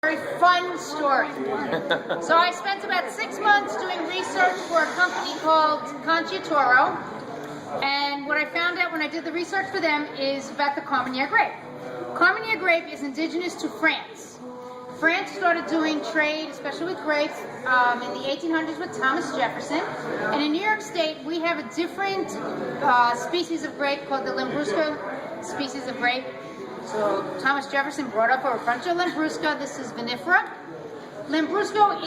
Very fun story. So I spent about 6 months doing research for a company called Carménère, and what I found out when I did the research for them is about the Carménère grape. Carménère grape is indigenous to France. France started doing trade, especially with grapes, in the 1800s with Thomas Jefferson. And in New York State, we have a different species of grape called the Lambrusco species of grape. So Thomas Jefferson brought up a bunch of Lambrusco. This is vinifera. Lambrusco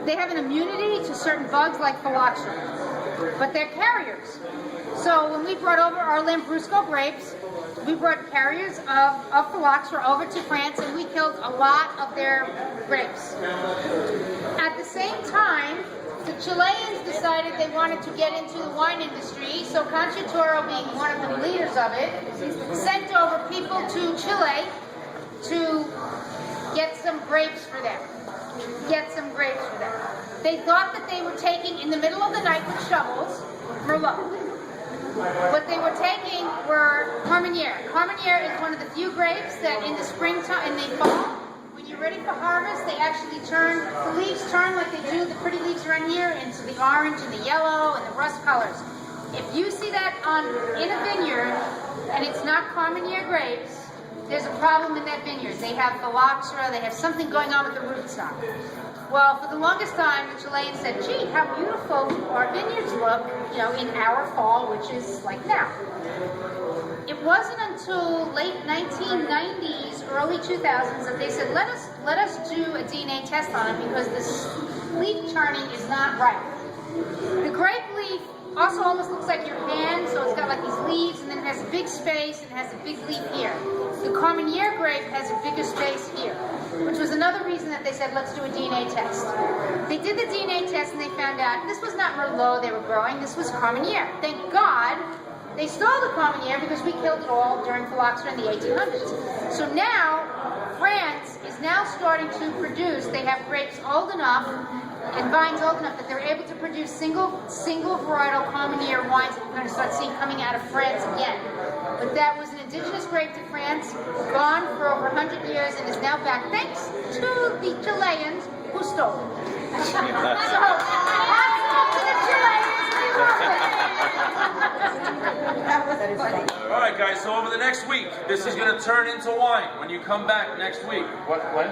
they have an immunity to certain bugs like phylloxera, but they're carriers. So when we brought over our Lambrusco grapes, we brought carriers of phylloxera over to France, and we killed a lot of their grapes. At the same time, the Chileans decided they wanted to get into the wine industry, so Carménère, being one of the leaders of it, sent over people to Chile to get some grapes for them. They thought that they were taking, in the middle of the night with shovels, Merlot. What they were taking were Carménère. Carménère is one of the few grapes that in the springtime, in the fall, when you're ready for harvest, they actually the leaves turn like they do, the pretty leaves around here, into the orange and the yellow and the rust colors. If you see that in a vineyard, and it's not Carménère grapes, there's a problem in that vineyard. They have phylloxera, they have something going on with the rootstock. Well, for the longest time, the Chileans said, gee, how beautiful our vineyards look, in our fall, which is like now. It wasn't until late 1990s, early 2000s that they said, let us do a DNA test on it because this leaf turning is not right. The grape leaf also almost looks like your hand, so it's got like these leaves, and then it has a big space, and it has a big leaf here. The Carménère grape has a bigger space here, which was another reason that they said, let's do a DNA test. They did the DNA test, and they found out this was not Merlot they were growing, this was Carménère. Thank God they stole the Carménère because we killed it all during phylloxera in the 1800s. So now, France is now starting to produce, they have grapes old enough, and vines old enough that they're able to produce single varietal Carménère wines that we're going to start seeing coming out of France again. But that was an indigenous grape to France, gone for over 100 years, and is now back thanks to the Chileans who stole it. So, hats off to the Chileans, we love it. That was funny. All right, guys, so over the next week, this is going to turn into wine when you come back next week. When?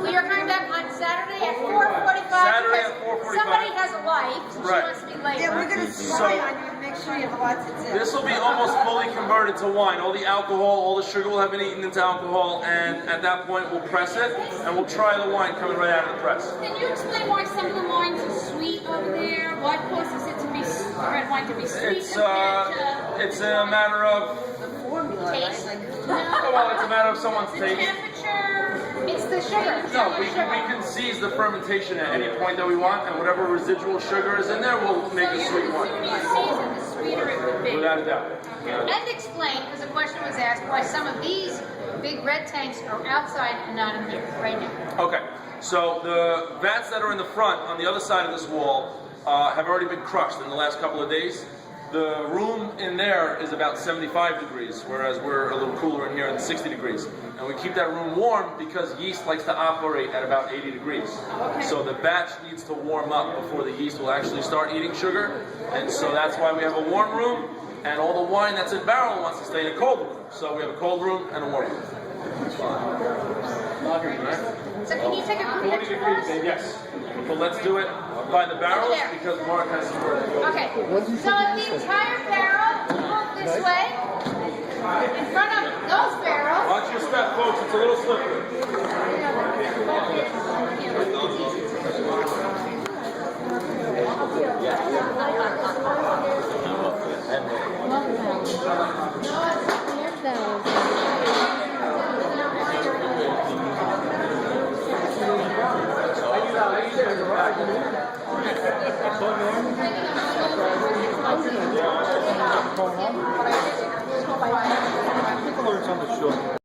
We are coming back on Saturday at 4:45. Saturday at 4:45. Somebody has a wife, so Right. she wants to be late. Yeah, we're going to spy on you to make sure you have lots of tips. This will be almost fully converted to wine. All the alcohol, all the sugar will have been eaten into alcohol, and at that point we'll press it, and we'll try the wine coming right out of the press. Can you explain why some of the wines are sweet over there? What causes it to be red wine to be sweet? It's a matter of Taste. well, it's a matter of someone's taste. Temperature. It's the sugar. No, we can seize the fermentation at any point that we want, and whatever residual sugar is in there, we'll make a sweet The wine. sooner you season, the sweeter it would be. Without a doubt. And explain, because the question was asked, why some of these big red tanks are outside and not in here right now. Okay, so the vats that are in the front on the other side of this wall have already been crushed in the last couple of days. The room in there is about 75 degrees, whereas we're a little cooler in here at 60 degrees. And we keep that room warm because yeast likes to operate at about 80 degrees. So the batch needs to warm up before the yeast will actually start eating sugar. And so that's why we have a warm room, and all the wine that's in barrel wants to stay in a cold room. So we have a cold room and a warm room. So can you take a quick 40 picture for us? degrees, yes. So let's do it by the barrels because Mark has some work to do. Okay, so the entire barrel, move this way, in front of those barrels. Watch your step, folks. It's a little slippery. I think I learned something short.